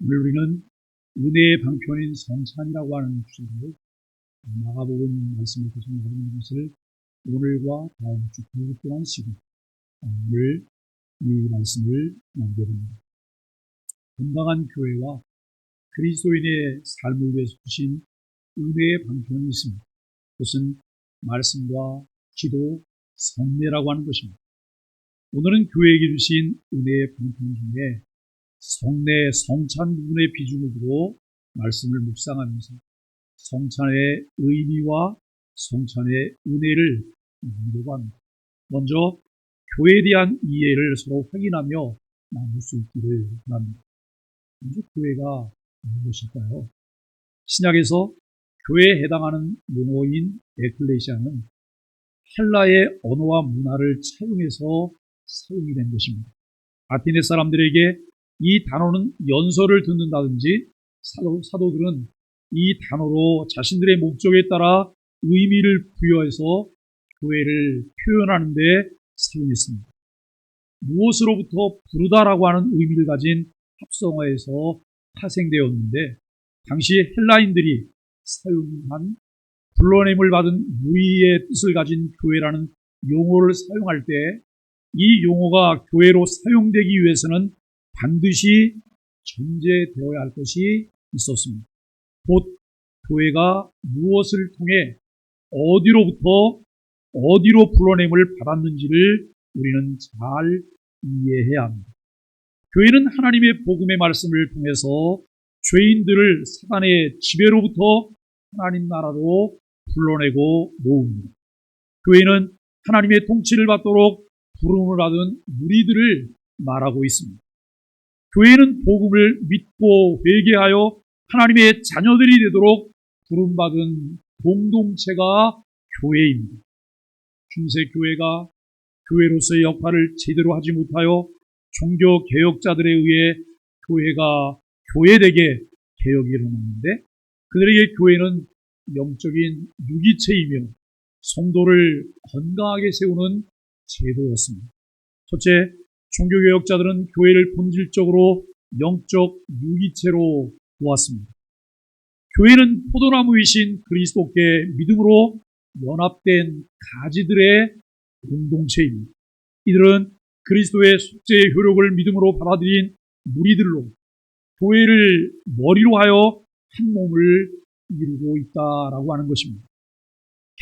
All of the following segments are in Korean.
오늘 우리는 은혜의 방편인 성찬이라고 하는 주제로 마가복음 말씀을 계속 나누는 것을 오늘과 다음 주 9일 동안 쉬고 오늘 이 말씀을 나누게 됩니다. 건강한 교회와 그리스도인의 삶을 위해서 주신 은혜의 방편이 있습니다. 그것은 말씀과 기도, 성례라고 하는 것입니다. 오늘은 교회에게 주신 은혜의 방편 중에 성례, 성찬 부분의 비중을 두고 말씀을 묵상하면서 성찬의 의미와 성찬의 은혜를 나누려고 합니다. 먼저 교회에 대한 이해를 서로 확인하며 나눌 수 있기를 바랍니다. 먼저 교회가 무엇일까요? 신약에서 교회에 해당하는 용어인 에클레시아는 헬라의 언어와 문화를 차용해서 사용이 된 것입니다. 아테네 사람들에게 이 단어는 연설을 듣는다든지 사도들은 이 단어로 자신들의 목적에 따라 의미를 부여해서 교회를 표현하는 데 사용했습니다. 무엇으로부터 부르다라고 하는 의미를 가진 합성어에서 파생되었는데 당시 헬라인들이 사용한 불러냄을 받은 무의의 뜻을 가진 교회라는 용어를 사용할 때 이 용어가 교회로 사용되기 위해서는 반드시 전제되어야 할 것이 있었습니다. 곧 교회가 무엇을 통해 어디로 불러냄을 받았는지를 우리는 잘 이해해야 합니다. 교회는 하나님의 복음의 말씀을 통해서 죄인들을 사단의 지배로부터 하나님 나라로 불러내고 모읍니다. 교회는 하나님의 통치를 받도록 부름을 받은 무리들을 말하고 있습니다. 교회는 복음을 믿고 회개하여 하나님의 자녀들이 되도록 부름받은 공동체가 교회입니다. 중세 교회가 교회로서의 역할을 제대로 하지 못하여 종교 개혁자들에 의해 교회가 교회되게 개혁이 일어났는데 그들에게 교회는 영적인 유기체이며 성도를 건강하게 세우는 제도였습니다. 첫째, 종교개혁자들은 교회를 본질적으로 영적 유기체로 보았습니다. 교회는 포도나무이신 그리스도께 믿음으로 연합된 가지들의 공동체입니다. 이들은 그리스도의 속죄의 효력을 믿음으로 받아들인 무리들로 교회를 머리로 하여 한 몸을 이루고 있다라고 하는 것입니다.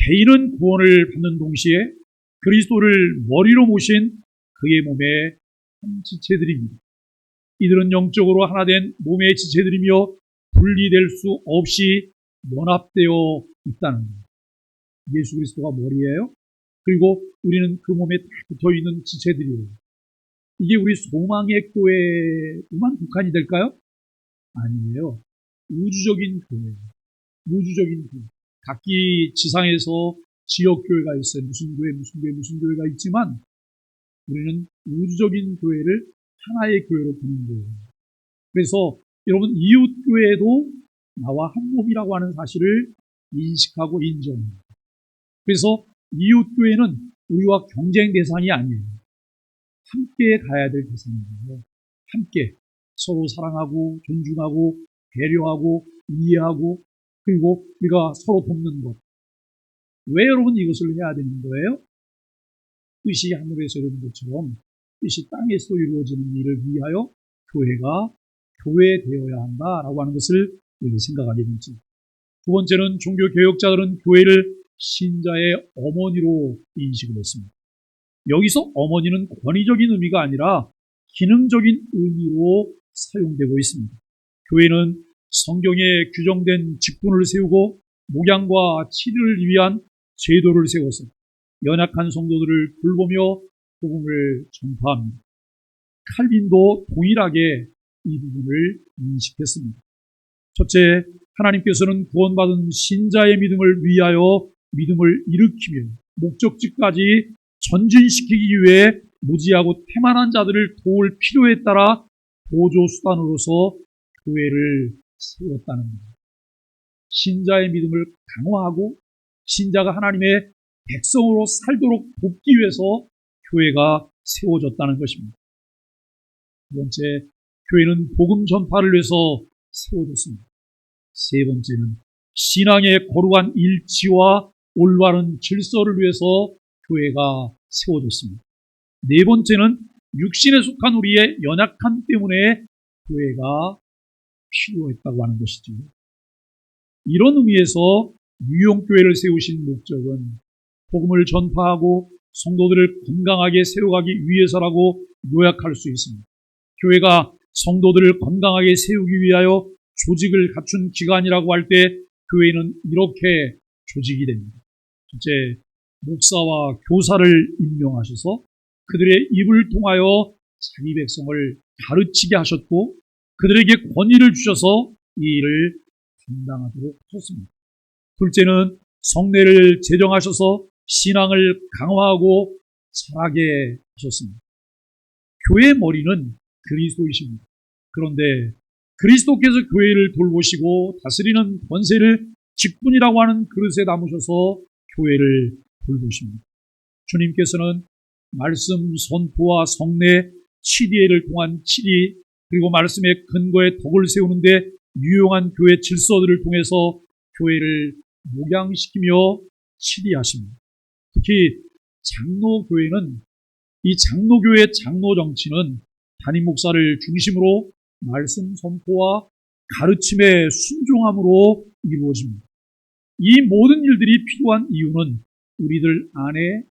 개인은 구원을 받는 동시에 그리스도를 머리로 모신 그의 몸의 한 지체들입니다. 이들은 영적으로 하나 된 몸의 지체들이며 분리될 수 없이 연합되어 있다는 겁니다. 예수 그리스도가 머리예요. 그리고 우리는 그 몸에 다 붙어있는 지체들이에요. 이게 우리 소망의 교회만 국한이 될까요? 아니에요. 우주적인 교회예요. 우주적인 교회. 각기 지상에서 지역교회가 있어요. 무슨 교회가 있지만 우리는 우주적인 교회를 하나의 교회로 보는 거예요. 그래서 여러분 이웃교회도 나와 한 몸이라고 하는 사실을 인식하고 인정합니다. 그래서 이웃교회는 우리와 경쟁 대상이 아니에요. 함께 가야 될 대상이에요. 함께 서로 사랑하고 존중하고 배려하고 이해하고 그리고 우리가 서로 돕는 것. 왜 여러분 이것을 해야 되는 거예요? 뜻이 하늘에서 이루어진 것처럼 뜻이 땅에서 이루어지는 일을 위하여 교회가 교회되어야 한다라고 하는 것을 우리가 생각하게 되죠. 두 번째는 종교개혁자들은 교회를 신자의 어머니로 인식을 했습니다. 여기서 어머니는 권위적인 의미가 아니라 기능적인 의미로 사용되고 있습니다. 교회는 성경에 규정된 직분을 세우고 목양과 치료를 위한 제도를 세워서 연약한 성도들을 돌보며 복음을 전파합니다. 칼빈도 동일하게 이 부분을 인식했습니다. 첫째, 하나님께서는 구원받은 신자의 믿음을 위하여 믿음을 일으키며 목적지까지 전진시키기 위해 무지하고 태만한 자들을 도울 필요에 따라 보조수단으로서 교회를 세웠다는 겁니다. 신자의 믿음을 강화하고 신자가 하나님의 백성으로 살도록 돕기 위해서 교회가 세워졌다는 것입니다. 두 번째, 교회는 복음 전파를 위해서 세워졌습니다. 세 번째는 신앙의 거룩한 일치와 올바른 질서를 위해서 교회가 세워졌습니다. 네 번째는 육신에 속한 우리의 연약함 때문에 교회가 필요했다고 하는 것이죠. 이런 의미에서 유용교회를 세우신 목적은 복음을 전파하고 성도들을 건강하게 세워가기 위해서라고 요약할 수 있습니다. 교회가 성도들을 건강하게 세우기 위하여 조직을 갖춘 기관이라고 할 때 교회는 이렇게 조직이 됩니다. 첫째, 목사와 교사를 임명하셔서 그들의 입을 통하여 자기 백성을 가르치게 하셨고 그들에게 권위를 주셔서 이 일을 감당하도록 하셨습니다. 둘째는 성례를 제정하셔서 신앙을 강화하고 자라게 하셨습니다. 교회의 머리는 그리스도이십니다. 그런데 그리스도께서 교회를 돌보시고 다스리는 권세를 직분이라고 하는 그릇에 담으셔서 교회를 돌보십니다. 주님께서는 말씀 선포와 성례, 치리회를 통한 치리, 그리고 말씀의 근거에 덕을 세우는데 유용한 교회 질서들을 통해서 교회를 목양시키며 치리하십니다. 특히 장로교회는 이 장로교회의 장로 정치는 담임 목사를 중심으로 말씀 선포와 가르침의 순종함으로 이루어집니다. 이 모든 일들이 필요한 이유는 우리들 안에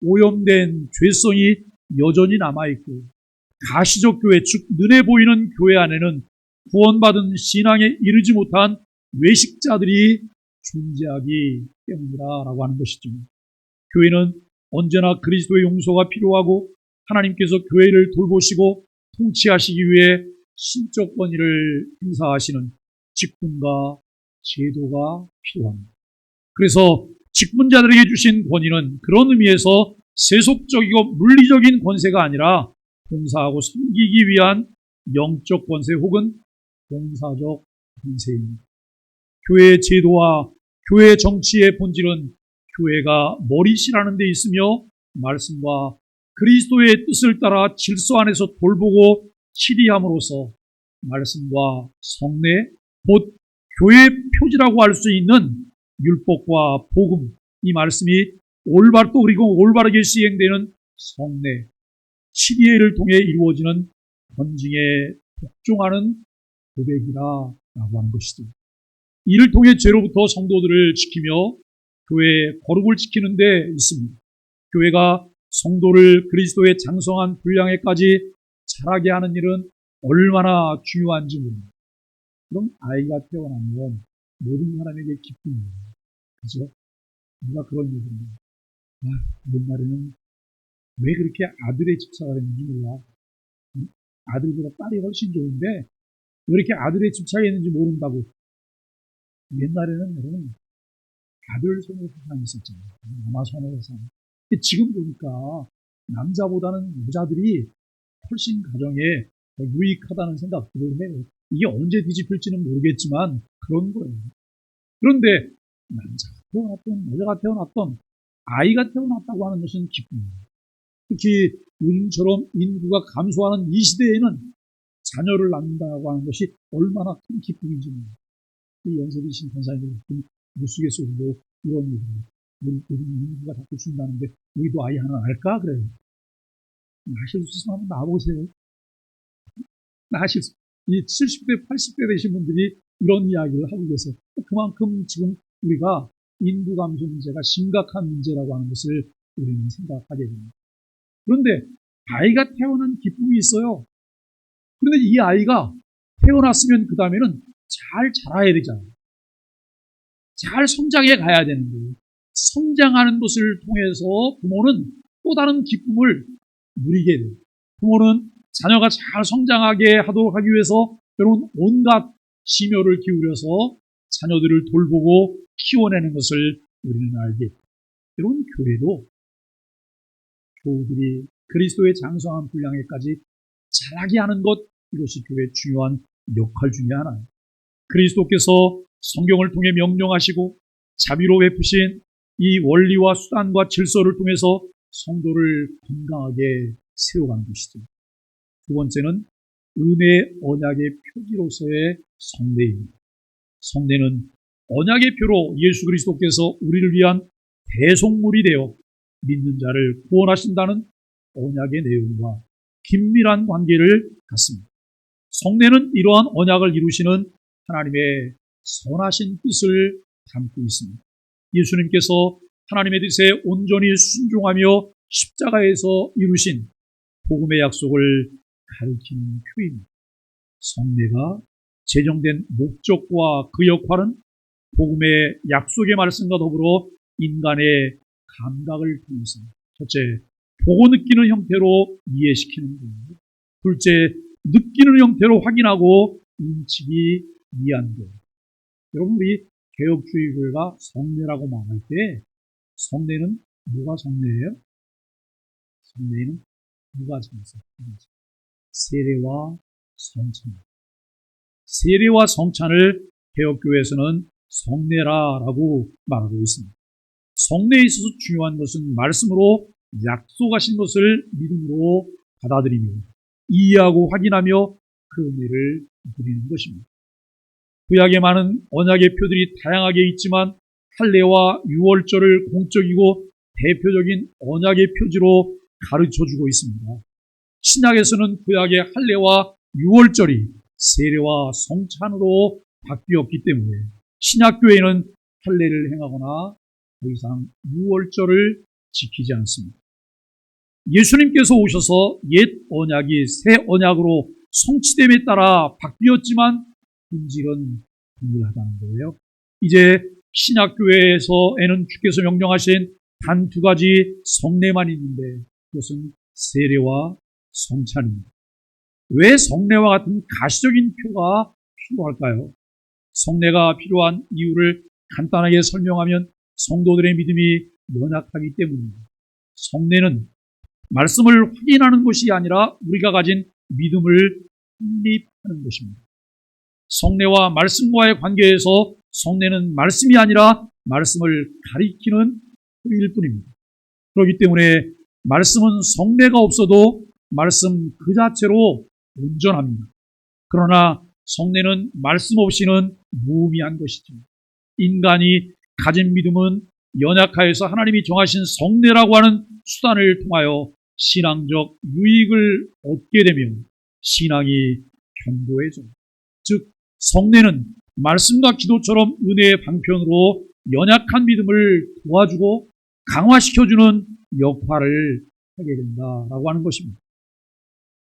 오염된 죄성이 여전히 남아있고 가시적 교회, 즉 눈에 보이는 교회 안에는 구원받은 신앙에 이르지 못한 외식자들이 존재하기 때문이라고 하는 것이죠. 교회는 언제나 그리스도의 용서가 필요하고 하나님께서 교회를 돌보시고 통치하시기 위해 신적 권위를 행사하시는 직분과 제도가 필요합니다. 그래서 직분자들에게 주신 권위는 그런 의미에서 세속적이고 물리적인 권세가 아니라 봉사하고 섬기기 위한 영적 권세 혹은 봉사적 권세입니다. 교회의 제도와 교회의 정치의 본질은 교회가 머리시라는 데 있으며 말씀과 그리스도의 뜻을 따라 질서 안에서 돌보고 치리함으로써 말씀과 성례, 곧 교회의 표지라고 할 수 있는 율법과 복음, 이 말씀이 올바르고 그리고 올바르게 시행되는 성례, 치리회를 통해 이루어지는 권징에 복종하는 고백이라고 하는 것이죠. 이를 통해 죄로부터 성도들을 지키며 교회의 거룩을 지키는 데 있습니다. 교회가 성도를 그리스도의 장성한 분량에까지 자라게 하는 일은 얼마나 중요한지 모릅니다. 그럼 아이가 태어나면 모든 사람에게 기쁨이에요. 그죠? 누가 그런 얘기를 해요. 옛날에는 왜 그렇게 아들의 집사가 됐는지 몰라. 아들보다 딸이 훨씬 좋은데 왜 이렇게 아들의 집사가 됐는지 모른다고. 옛날에는 여러분 아들 손에 세상이 있었잖아요. 남아 손에 세상. 근데 지금 보니까 남자보다는 여자들이 훨씬 가정에 더 유익하다는 생각들을 해요. 이게 언제 뒤집힐지는 모르겠지만 그런 거예요. 그런데 남자가 태어났던 여자가 태어났던 아이가 태어났다고 하는 것은 기쁨입니다. 특히 요즘처럼 인구가 감소하는 이 시대에는 자녀를 낳는다고 하는 것이 얼마나 큰 기쁨인지 모릅니다. 이 연세드신 권사님들 뉴스에서도 이런 얘기입니다. 우리 인구가 자꾸 준다는데 우리도 아이 하나 낳을까? 그래요. 나실 수 있으면 한번 낳아보세요. 나실 수, 이 70대, 80대 되신 분들이 이런 이야기를 하고 계세요. 그만큼 지금 우리가 인구 감소 문제가 심각한 문제라고 하는 것을 우리는 생각하게 됩니다. 그런데 아이가 태어난 기쁨이 있어요. 그런데 이 아이가 태어났으면 그 다음에는 잘 자라야 되잖아요. 잘 성장해 가야 되는 거예요. 성장하는 것을 통해서 부모는 또 다른 기쁨을 누리게 돼요. 부모는 자녀가 잘 성장하게 하도록 하기 위해서 여러분 온갖 심혈을 기울여서 자녀들을 돌보고 키워내는 것을 우리는 알게 돼요. 여러분 교회도 교우들이 그리스도의 장성한 분량에까지 자라게 하는 것, 이것이 교회의 중요한 역할 중에 하나예요. 그리스도께서 성경을 통해 명령하시고 자비로 베푸신 이 원리와 수단과 질서를 통해서 성도를 건강하게 세워가는 것이죠. 두 번째는 은혜 언약의 표지로서의 성례입니다. 성례는 언약의 표로 예수 그리스도께서 우리를 위한 대속물이 되어 믿는 자를 구원하신다는 언약의 내용과 긴밀한 관계를 갖습니다. 성례는 이러한 언약을 이루시는 하나님의 선하신 뜻을 담고 있습니다. 예수님께서 하나님의 뜻에 온전히 순종하며 십자가에서 이루신 복음의 약속을 가리키는 표입니다. 성례가 제정된 목적과 그 역할은 복음의 약속의 말씀과 더불어 인간의 감각을 통해서 첫째, 보고 느끼는 형태로 이해시키는 것, 둘째, 느끼는 형태로 확인하고 인치기 위한 것. 여러분, 우리 개혁주의교회가 성례라고 말할 때 성례는 누가 성례예요? 성례는 누가 정했어요? 세례와 성찬. 세례와 성찬을 개혁교회에서는 성례라고 말하고 있습니다. 성례에 있어서 중요한 것은 말씀으로 약속하신 것을 믿음으로 받아들이며 이해하고 확인하며 그 은혜를 누리는 것입니다. 구약에 많은 언약의 표들이 다양하게 있지만 할례와 유월절을 공적이고 대표적인 언약의 표지로 가르쳐주고 있습니다. 신약에서는 구약의 할례와 유월절이 세례와 성찬으로 바뀌었기 때문에 신약교회는 할례를 행하거나 더 이상 유월절을 지키지 않습니다. 예수님께서 오셔서 옛 언약이 새 언약으로 성취됨에 따라 바뀌었지만 본질은 동일하다는 거예요. 이제 신약교회에서에는 주께서 명령하신 단 두 가지 성례만 있는데 그것은 세례와 성찬입니다. 왜 성례와 같은 가시적인 표가 필요할까요? 성례가 필요한 이유를 간단하게 설명하면 성도들의 믿음이 연약하기 때문입니다. 성례는 말씀을 확인하는 것이 아니라 우리가 가진 믿음을 확립하는 것입니다. 성례와 말씀과의 관계에서 성례는 말씀이 아니라 말씀을 가리키는 표일 뿐입니다. 그렇기 때문에 말씀은 성례가 없어도 말씀 그 자체로 온전합니다. 그러나 성례는 말씀 없이는 무의미한 것이죠. 인간이 가진 믿음은 연약하여서 하나님이 정하신 성례라고 하는 수단을 통하여 신앙적 유익을 얻게 되면 신앙이 견고해져. 즉 성례는 말씀과 기도처럼 은혜의 방편으로 연약한 믿음을 도와주고 강화시켜주는 역할을 하게 된다라고 하는 것입니다.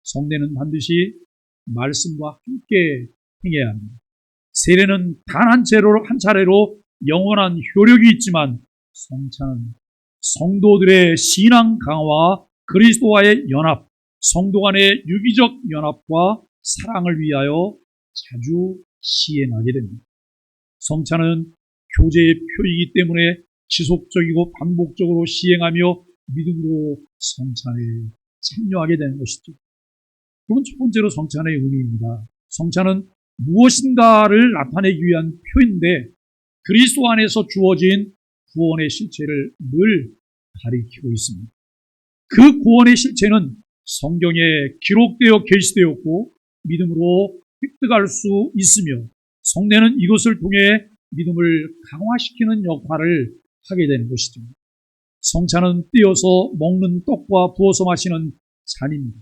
성례는 반드시 말씀과 함께 행해야 합니다. 세례는 단 한 차례로 영원한 효력이 있지만 성찬은 성도들의 신앙 강화와 그리스도와의 연합, 성도 간의 유기적 연합과 사랑을 위하여 자주 시행하게 됩니다. 성찬은 교제의 표이기 때문에 지속적이고 반복적으로 시행하며 믿음으로 성찬에 참여하게 되는 것이죠. 그건 첫 번째로 성찬의 의미입니다. 성찬은 무엇인가를 나타내기 위한 표인데 그리스도 안에서 주어진 구원의 실체를 늘 가리키고 있습니다. 그 구원의 실체는 성경에 기록되어 계시되었고 믿음으로 획득할 수 있으며 성례는 이것을 통해 믿음을 강화시키는 역할을 하게 되는 것이죠. 성찬은 띄어서 먹는 떡과 부어서 마시는 잔입니다.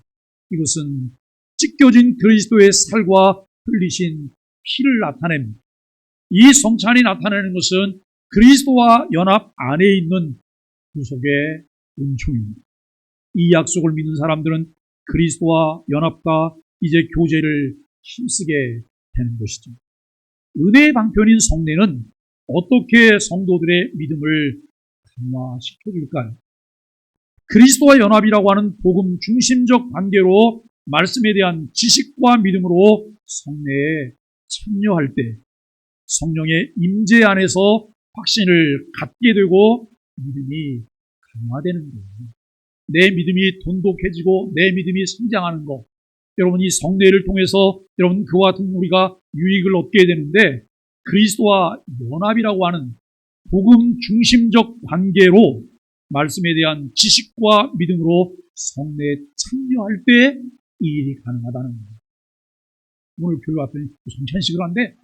이것은 찢겨진 그리스도의 살과 흘리신 피를 나타냅니다. 이 성찬이 나타내는 것은 그리스도와 연합 안에 있는 구속의 은총입니다. 이 약속을 믿는 사람들은 그리스도와 연합과 이제 교제를 힘쓰게 되는 것이죠. 은혜의 방편인 성례는 어떻게 성도들의 믿음을 강화시켜줄까요? 그리스도와 연합이라고 하는 복음 중심적 관계로 말씀에 대한 지식과 믿음으로 성례에 참여할 때 성령의 임재 안에서 확신을 갖게 되고 믿음이 강화되는 거예요. 내 믿음이 돈독해지고 내 믿음이 성장하는 것. 여러분 이 성례를 통해서 여러분 그와 같은 우리가 유익을 얻게 되는데 그리스도와 연합이라고 하는 복음 중심적 관계로 말씀에 대한 지식과 믿음으로 성례에 참여할 때 이 일이 가능하다는 겁니다. 오늘 교회 왔더니 성찬식을 한대.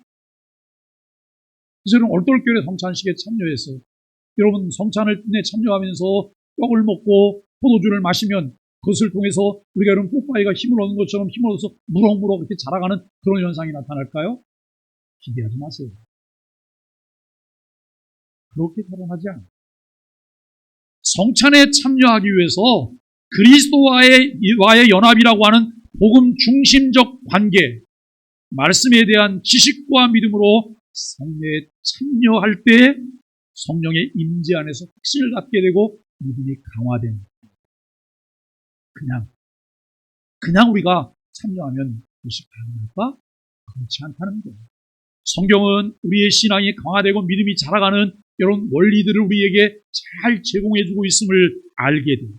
그래서 얼떨결에 성찬식에 참여해서 여러분 성찬을 참여하면서 떡을 먹고 포도주를 마시면 그것을 통해서 우리가 이런 뽀빠이가 힘을 얻는 것처럼 힘을 얻어서 무럭무럭 이렇게 자라가는 그런 현상이 나타날까요? 기대하지 마세요. 그렇게 자라나지 않아요. 성찬에 참여하기 위해서 그리스도와의 연합이라고 하는 복음 중심적 관계, 말씀에 대한 지식과 믿음으로 성례에 참여할 때 성령의 임재 안에서 확신을 갖게 되고 믿음이 강화됩니다. 그냥 우리가 참여하면 그것이 가능할까? 그렇지 않다는 거예요. 성경은 우리의 신앙이 강화되고 믿음이 자라가는 이런 원리들을 우리에게 잘 제공해주고 있음을 알게 돼요.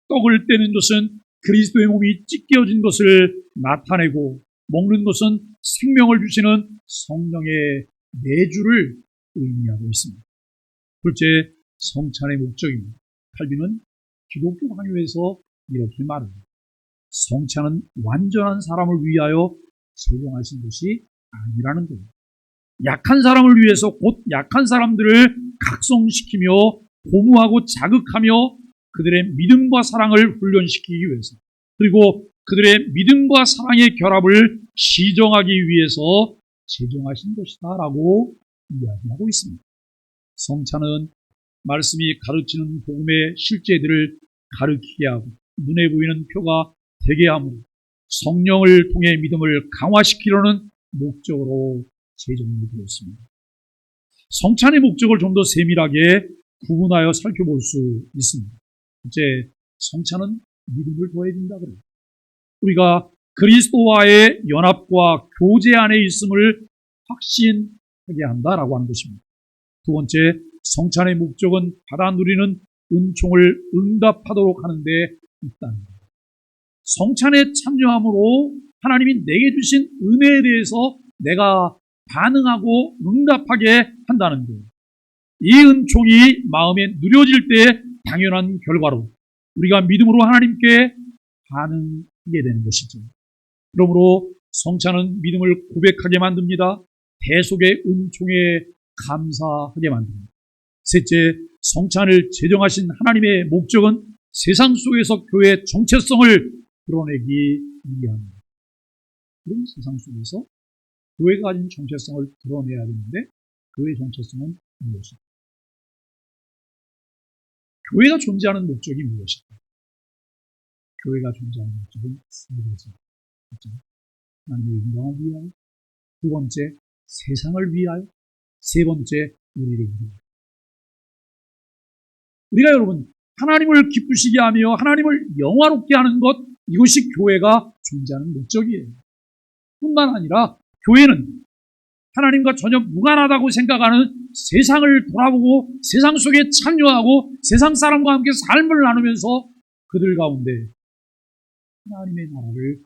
떡을 떼는 것은 그리스도의 몸이 찢겨진 것을 나타내고 먹는 것은 생명을 주시는 성령의 내주를 의미하고 있습니다. 둘째, 성찬의 목적입니다. 칼빈은 기독교 강요에서 이렇게 말합니다. 성찬은 완전한 사람을 위하여 제정하신 것이 아니라는 거예요. 약한 사람을 위해서 곧 약한 사람들을 각성시키며 고무하고 자극하며 그들의 믿음과 사랑을 훈련시키기 위해서, 그리고 그들의 믿음과 사랑의 결합을 시정하기 위해서 제정하신 것이다 라고 이야기하고 있습니다. 성찬은 말씀이 가르치는 복음의 실제들을 가르치게 하고 눈에 보이는 표가 되게 하므로 성령을 통해 믿음을 강화시키려는 목적으로 제정이 되었습니다. 성찬의 목적을 좀 더 세밀하게 구분하여 살펴볼 수 있습니다. 첫째, 성찬은 믿음을 더해준다 그래요. 우리가 그리스도와의 연합과 교제 안에 있음을 확신하게 한다라고 하는 것입니다. 두 번째, 성찬의 목적은 받아 누리는 은총을 응답하도록 하는 데 있다는 거예요. 성찬에 참여함으로 하나님이 내게 주신 은혜에 대해서 내가 반응하고 응답하게 한다는 거예요. 이 은총이 마음에 누려질 때 당연한 결과로 우리가 믿음으로 하나님께 반응하게 되는 것이죠. 그러므로 성찬은 믿음을 고백하게 만듭니다. 대속의 은총에 감사하게 만듭니다. 셋째, 성찬을 제정하신 하나님의 목적은 세상 속에서 교회의 정체성을 드러내기 위함입니다. 그런 세상 속에서 교회가 가진 정체성을 드러내야 되는데 교회의 정체성은 무엇일까? 교회가 존재하는 목적이 무엇일까? 교회가 존재하는 목적은 세 가지입니다. 하나님의 영광을 위하여, 두 번째, 세상을 위하여, 세 번째, 우리를 위하여. 우리가 여러분 하나님을 기쁘시게 하며 하나님을 영화롭게 하는 것, 이것이 교회가 존재하는 목적이에요. 뿐만 아니라 교회는 하나님과 전혀 무관하다고 생각하는 세상을 돌아보고 세상 속에 참여하고 세상 사람과 함께 삶을 나누면서 그들 가운데 하나님의 나라를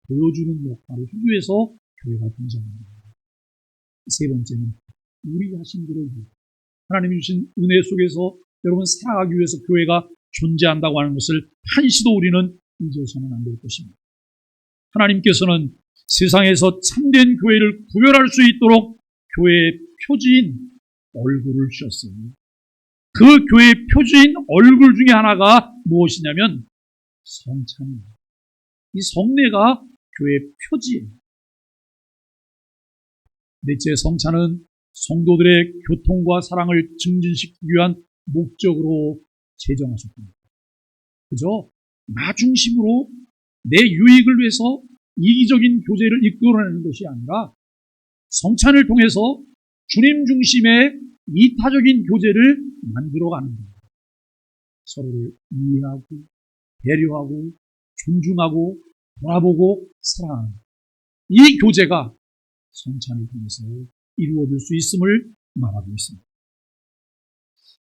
보여주는 역할을 하기 위해서 교회가 존재합니다. 세 번째는 우리 자신들을 위해 하나님이 주신 은혜 속에서 여러분 살아가기 위해서 교회가 존재한다고 하는 것을 한시도 우리는 잊어서는 안 될 것입니다. 하나님께서는 세상에서 참된 교회를 구별할 수 있도록 교회의 표지인 얼굴을 주셨어요. 그 교회의 표지인 얼굴 중에 하나가 무엇이냐면 성찬입니다. 이 성례가 교회의 표지예요. 넷째, 성찬은 성도들의 교통과 사랑을 증진시키기 위한 목적으로 제정하셨습니다. 그죠? 나 중심으로 내 유익을 위해서 이기적인 교제를 이끌어내는 것이 아니라 성찬을 통해서 주님 중심의 이타적인 교제를 만들어가는 겁니다. 서로를 이해하고 배려하고 존중하고 돌아보고 사랑하는 이 교제가 성찬을 통해서 이루어질 수 있음을 말하고 있습니다.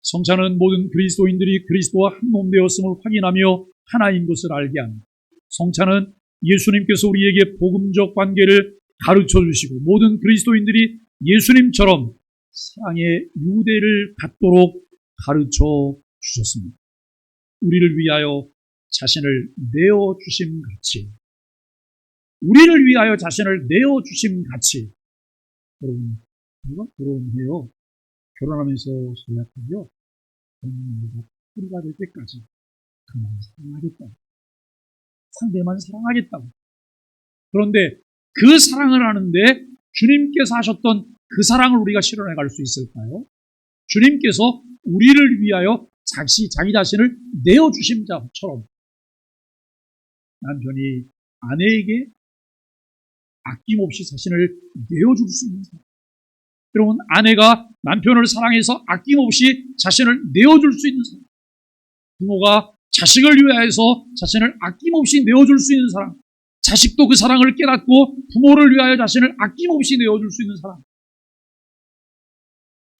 성찬은 모든 그리스도인들이 그리스도와 한 몸 되었음을 확인하며 하나인 것을 알게 합니다. 성찬은 예수님께서 우리에게 복음적 관계를 가르쳐 주시고 모든 그리스도인들이 예수님처럼 사랑의 유대를 갖도록 가르쳐 주셨습니다. 우리를 위하여 자신을 내어주심 같이 우리를 위하여 자신을 내어주심 같이. 여러분, 우리가 결혼해요. 결혼하면서 서약하고요. 우리가 뿌리가 될 때까지 그만 사랑하겠다고. 상대만 사랑하겠다고. 그런데 그 사랑을 하는데 주님께서 하셨던 그 사랑을 우리가 실현해 갈 수 있을까요? 주님께서 우리를 위하여 자기 자신을 내어주신 자처럼 남편이 아내에게 아낌없이 자신을 내어줄 수 있는 사람. 여러분, 아내가 남편을 사랑해서 아낌없이 자신을 내어줄 수 있는 사람. 부모가 자식을 위하여서 자신을 아낌없이 내어줄 수 있는 사람. 자식도 그 사랑을 깨닫고 부모를 위하여 자신을 아낌없이 내어줄 수 있는 사람.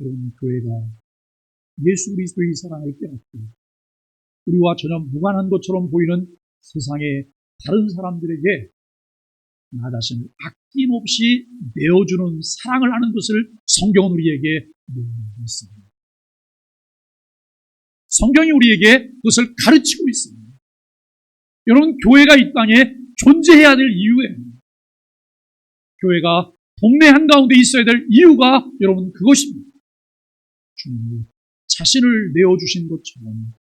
여러분, 교회가 예수 그리스도의 사랑을 깨닫고 우리와 전혀 무관한 것처럼 보이는 세상의 다른 사람들에게 나 자신을 아낌없이 내어주는 사랑을 하는 것을 성경은 우리에게 명령하고 있습니다. 성경이 우리에게 그것을 가르치고 있습니다. 여러분, 교회가 이 땅에 존재해야 될 이유예요. 교회가 동네 한가운데 있어야 될 이유가 여러분 그것입니다. 주님이 자신을 내어주신 것처럼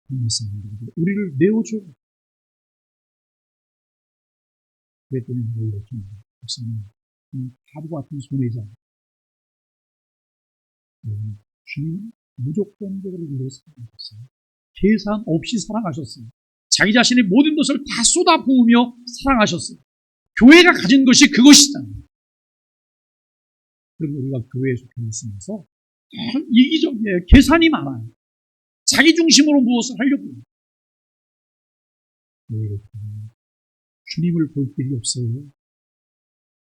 동네 사람들에게 우리를 내어줘요. 그랬더니 놀랐습니다. 목사님, 바보 같은 손해자. 주님은 무조건적으로 우리를 사랑하셨어요. 계산 없이 사랑하셨어요. 자기 자신의 모든 것을 다 쏟아 부으며 사랑하셨어요. 교회가 가진 것이 그것이잖아요. 그런데 우리가 교회에 속해 있으면서 이기적이에요. 계산이 많아요. 자기 중심으로 무엇을 하려고 해요. 주님을 볼 길이 없어요.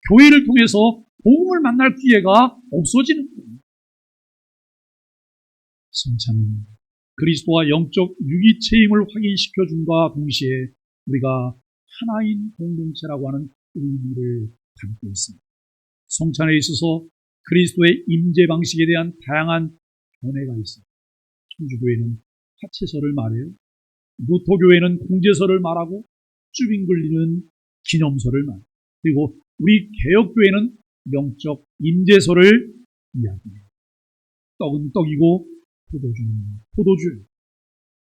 교회를 통해서 복음을 만날 기회가 없어지는 거예요. 성찬은 그리스도와 영적 유기체임을 확인시켜준과 동시에 우리가 하나인 공동체라고 하는 의미를 담고 있습니다. 성찬에 있어서 그리스도의 임재 방식에 대한 다양한 견해가 있습니다. 천주교회는 화채설을 말해요. 루터교회는 공제설을 말하고 쭈빙글리는 기념설을 말해요. 그리고 우리 개혁교회는 영적 임재설을 이야기해요. 떡은 떡이고 포도주는 포도주예요.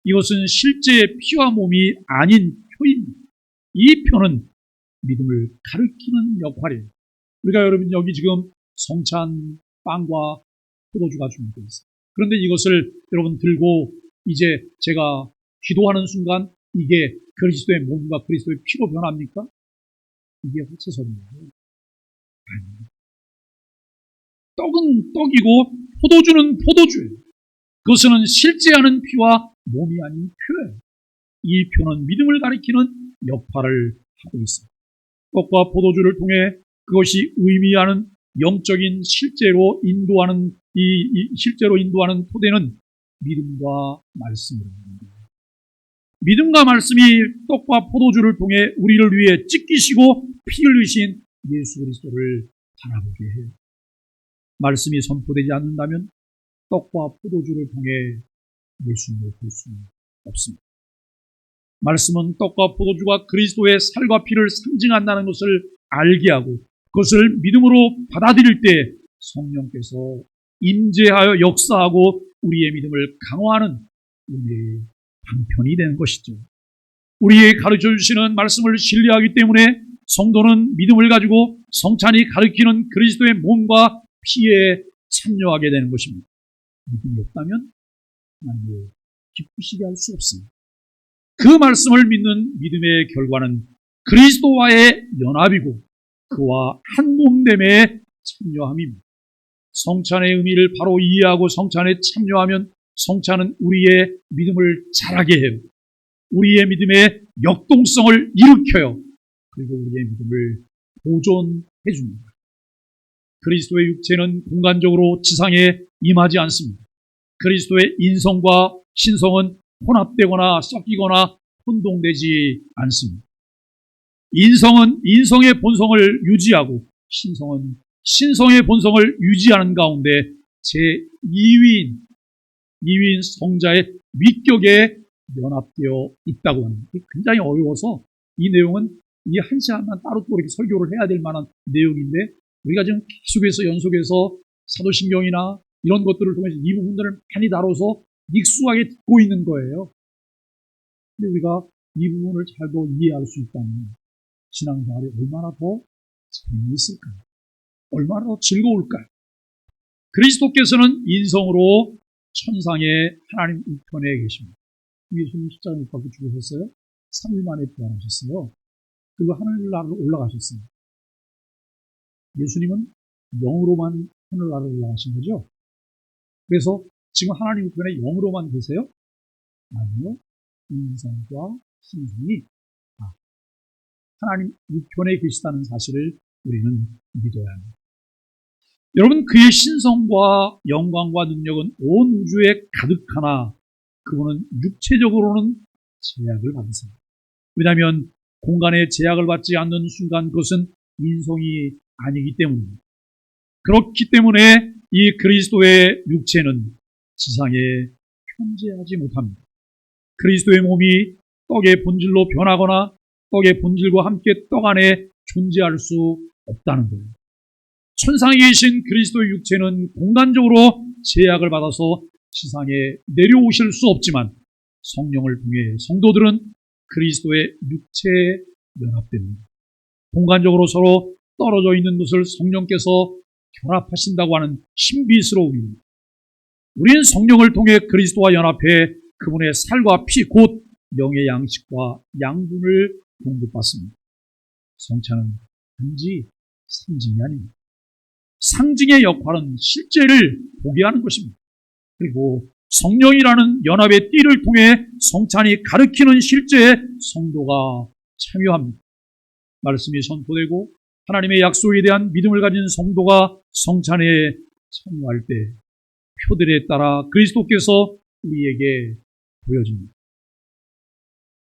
이것은 실제의 피와 몸이 아닌 표입니다. 이 표는 믿음을 가르치는 역할이에요. 우리가 여러분 여기 지금 성찬 빵과 포도주가 준비되어 있어요. 그런데 이것을 여러분 들고 이제 제가 기도하는 순간 이게 그리스도의 몸과 그리스도의 피로 변합니까? 이게 화채설이에요. 아닙니다. 떡은 떡이고 포도주는 포도주예요. 그것은 실제하는 피와 몸이 아닌 표예요. 이 표는 믿음을 가리키는 역할을 하고 있습니다. 떡과 포도주를 통해 그것이 의미하는 영적인 실제로 인도하는 실제로 인도하는 토대는 믿음과 말씀입니다. 믿음과 말씀이 떡과 포도주를 통해 우리를 위해 찢기시고 피 흘리신 예수 그리스도를 바라보게 해요. 말씀이 선포되지 않는다면 떡과 포도주를 통해 예수님을 볼 수는 없습니다. 말씀은 떡과 포도주가 그리스도의 살과 피를 상징한다는 것을 알게 하고 그것을 믿음으로 받아들일 때 성령께서 임재하여 역사하고 우리의 믿음을 강화하는 우리의 방편이 되는 것이죠. 우리에게 가르쳐 주시는 말씀을 신뢰하기 때문에 성도는 믿음을 가지고 성찬이 가르치는 그리스도의 몸과 피에 참여하게 되는 것입니다. 믿음이 없다면 하나님을 기쁘시게 할 수 없습니다. 그 말씀을 믿는 믿음의 결과는 그리스도와의 연합이고 그와 한 몸됨에 참여함입니다. 성찬의 의미를 바로 이해하고 성찬에 참여하면 성찬은 우리의 믿음을 자라게 해요. 우리의 믿음의 역동성을 일으켜요. 그리고 우리의 믿음을 보존해 줍니다. 그리스도의 육체는 공간적으로 지상에 임하지 않습니다. 그리스도의 인성과 신성은 혼합되거나 섞이거나 혼동되지 않습니다. 인성은 인성의 본성을 유지하고 신성은 신성의 본성을 유지하는 가운데 제2위인 성자의 위격에 연합되어 있다고 하는 게 굉장히 어려워서 이 내용은 이 한 시간만 따로 또 이렇게 설교를 해야 될 만한 내용인데 우리가 지금 계속해서 연속해서 사도신경이나 이런 것들을 통해서 이 부분들을 많이 다뤄서 익숙하게 듣고 있는 거예요. 근데 우리가 이 부분을 잘 더 이해할 수 있다면 신앙생활이 얼마나 더 재미있을까요? 얼마나 더 즐거울까요? 그리스도께서는 인성으로 천상의 하나님 우편에 계십니다. 예수님 십자가에 못 박혀 죽으셨어요. 3일 만에 부활하셨어요. 그리고 하늘나라로 올라가셨어요. 예수님은 영으로만 하늘나라로 올라가신 거죠. 그래서 지금 하나님 우편에 영으로만 계세요? 아니요. 인성과 신성이 하나님 우편에 계시다는 사실을 우리는 믿어야 합니다. 여러분, 그의 신성과 영광과 능력은 온 우주에 가득하나 그분은 육체적으로는 제약을 받으세요. 왜냐하면 공간에 제약을 받지 않는 순간 그것은 인성이 아니기 때문입니다. 그렇기 때문에 이 그리스도의 육체는 지상에 존재하지 못합니다. 그리스도의 몸이 떡의 본질로 변하거나 떡의 본질과 함께 떡 안에 존재할 수 없다는 거예요. 천상에 계신 그리스도의 육체는 공간적으로 제약을 받아서 지상에 내려오실 수 없지만 성령을 통해 성도들은 그리스도의 육체에 연합됩니다. 공간적으로 서로 떨어져 있는 것을 성령께서 결합하신다고 하는 신비스러움입니다. 우리는 성령을 통해 그리스도와 연합해 그분의 살과 피, 곧 영의 양식과 양분을 공급받습니다. 성찬은 단지 상징이 아닙니다. 상징의 역할은 실제를 보게 하는 것입니다. 그리고 성령이라는 연합의 띠를 통해 성찬이 가리키는 실제에 성도가 참여합니다. 말씀이 선포되고 하나님의 약속에 대한 믿음을 가진 성도가 성찬에 참여할 때 표들에 따라 그리스도께서 우리에게 보여집니다.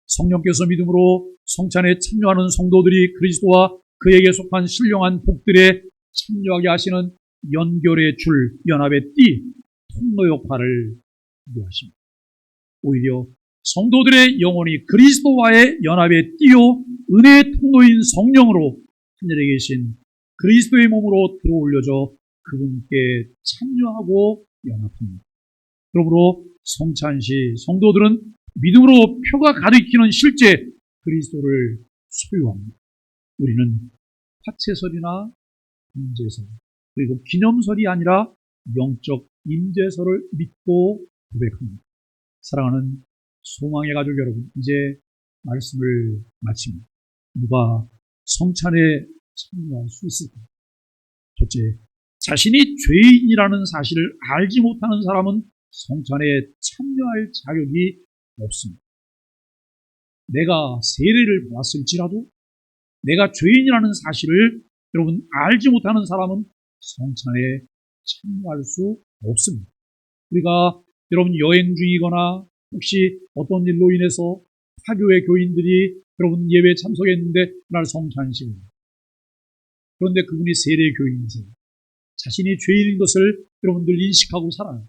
성령께서 믿음으로 성찬에 참여하는 성도들이 그리스도와 그에게 속한 신령한 복들에 참여하게 하시는 연결의 줄, 연합의 띠, 통로 역할을 하십니다. 오히려 성도들의 영혼이 그리스도와의 연합의 띠요 은혜의 통로인 성령으로 하늘에 계신 그리스도의 몸으로 들어올려져 그분께 참여하고 연합합니다. 그러므로 성찬시 성도들은 믿음으로 표가 가리키는 실제 그리스도를 소유합니다. 우리는 파채설이나 임재설 그리고 기념설이 아니라 영적 임재설을 믿고 고백합니다. 사랑하는 소망의 가족 여러분, 이제 말씀을 마칩니다. 누가 성찬에 참여할 수 있을까요? 첫째, 자신이 죄인이라는 사실을 알지 못하는 사람은 성찬에 참여할 자격이 없습니다. 내가 세례를 받았을지라도 내가 죄인이라는 사실을 여러분 알지 못하는 사람은 성찬에 참여할 수 없습니다. 우리가 여러분 여행 중이거나 혹시 어떤 일로 인해서 타교회 교인들이 여러분 예배에 참석했는데 그날 성찬식입니다. 그런데 그분이 세례 교인이세요. 자신이 죄인인 것을 여러분들 인식하고 살아요.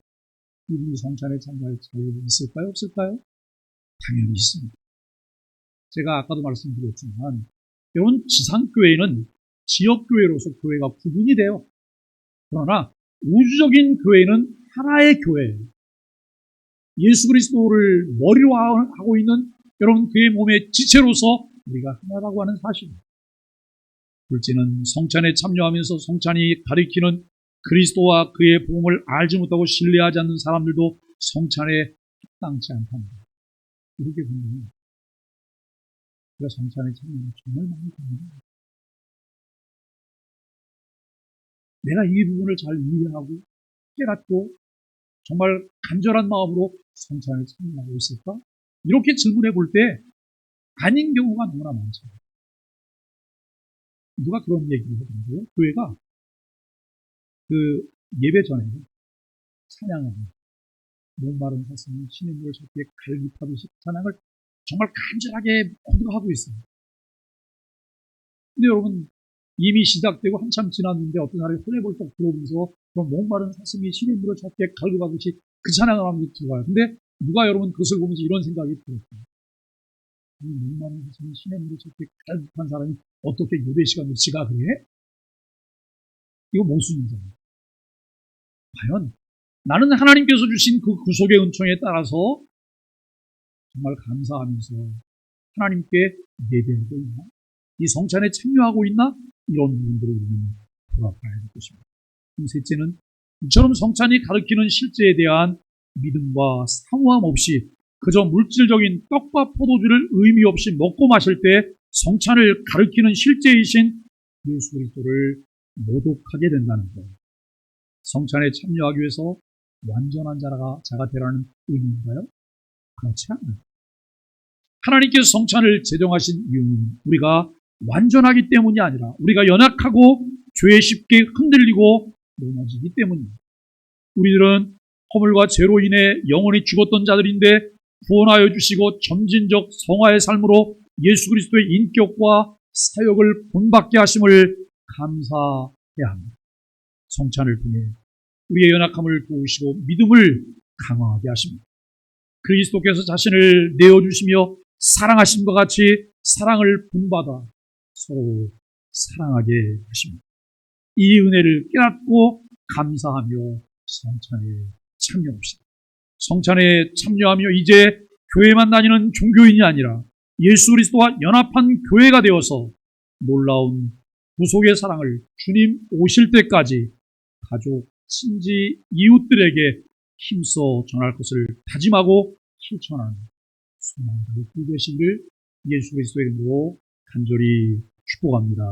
이분이 성찬에 참여할 자격이 있을까요? 없을까요? 당연히 있습니다. 제가 아까도 말씀드렸지만 여러분 지상교회는 지역교회로서 교회가 구분이 돼요. 그러나 우주적인 교회는 하나의 교회예요. 예수 그리스도를 머리로 하고 있는 여러분 그의 몸의 지체로서 우리가 하나라고 하는 사실입니다. 둘째는 성찬에 참여하면서 성찬이 가리키는 그리스도와 그의 복음을 알지 못하고 신뢰하지 않는 사람들도 성찬에 합당치 않답니다. 이렇게 보면 우리가 성찬에 참여하면 정말 많이 됩니다. 내가 이 부분을 잘 이해하고 깨닫고 정말 간절한 마음으로 성찬에 참여하고 있을까? 이렇게 질문해 볼 때 아닌 경우가 너무나 많죠. 누가 그런 얘기를 하던데요? 교회가 그 예배 전에 찬양하는 목마른 사슴이 신의 물을 찾기에 갈급하듯이 찬양을 정말 간절하게 모두가 하고 있어요. 근데 여러분 이미 시작되고 한참 지났는데 어떤 사람이 헐레벌떡 들어오면서 그런 목마른 사슴이 신의 물을 찾기에 갈급하듯이 그 찬양을 하면서 들어와요. 근데 누가 여러분 그것을 보면서 이런 생각이 들었어요. 눈만 해서는 시냇물을 저렇게 가득한 사람이 어떻게 예배 시간을 지각을 해? 이거 모순이잖아요. 과연 나는 하나님께서 주신 그 구속의 은총에 따라서 정말 감사하면서 하나님께 예배하고 있나? 이 성찬에 참여하고 있나? 이런 부분들을 우리는 돌아봐야 될 것입니다. 셋째는 이처럼 성찬이 가르치는 실제에 대한 믿음과 사모함 없이 그저 물질적인 떡과 포도주를 의미 없이 먹고 마실 때 성찬을 가르치는 실제이신 예수 그리스도를 모독하게 된다는 것. 성찬에 참여하기 위해서 완전한 자가 되라는 의미인가요? 그렇지 않아요. 하나님께서 성찬을 제정하신 이유는 우리가 완전하기 때문이 아니라 우리가 연약하고 죄에 쉽게 흔들리고 넘어지기 때문입니다. 우리들은 허물과 죄로 인해 영원히 죽었던 자들인데 구원하여 주시고 점진적 성화의 삶으로 예수 그리스도의 인격과 사역을 본받게 하심을 감사해야 합니다. 성찬을 통해 우리의 연약함을 도우시고 믿음을 강화하게 하십니다. 그리스도께서 자신을 내어주시며 사랑하심과 같이 사랑을 본받아 서로 사랑하게 하십니다. 이 은혜를 깨닫고 감사하며 성찬에 참여합시다. 성찬에 참여하며 이제 교회만 다니는 종교인이 아니라 예수 그리스도와 연합한 교회가 되어서 놀라운 구속의 사랑을 주님 오실 때까지 가족, 친지, 이웃들에게 힘써 전할 것을 다짐하고 실천하는 수많은 교회 되시기를 예수 그리스도의 이름으로 간절히 축복합니다.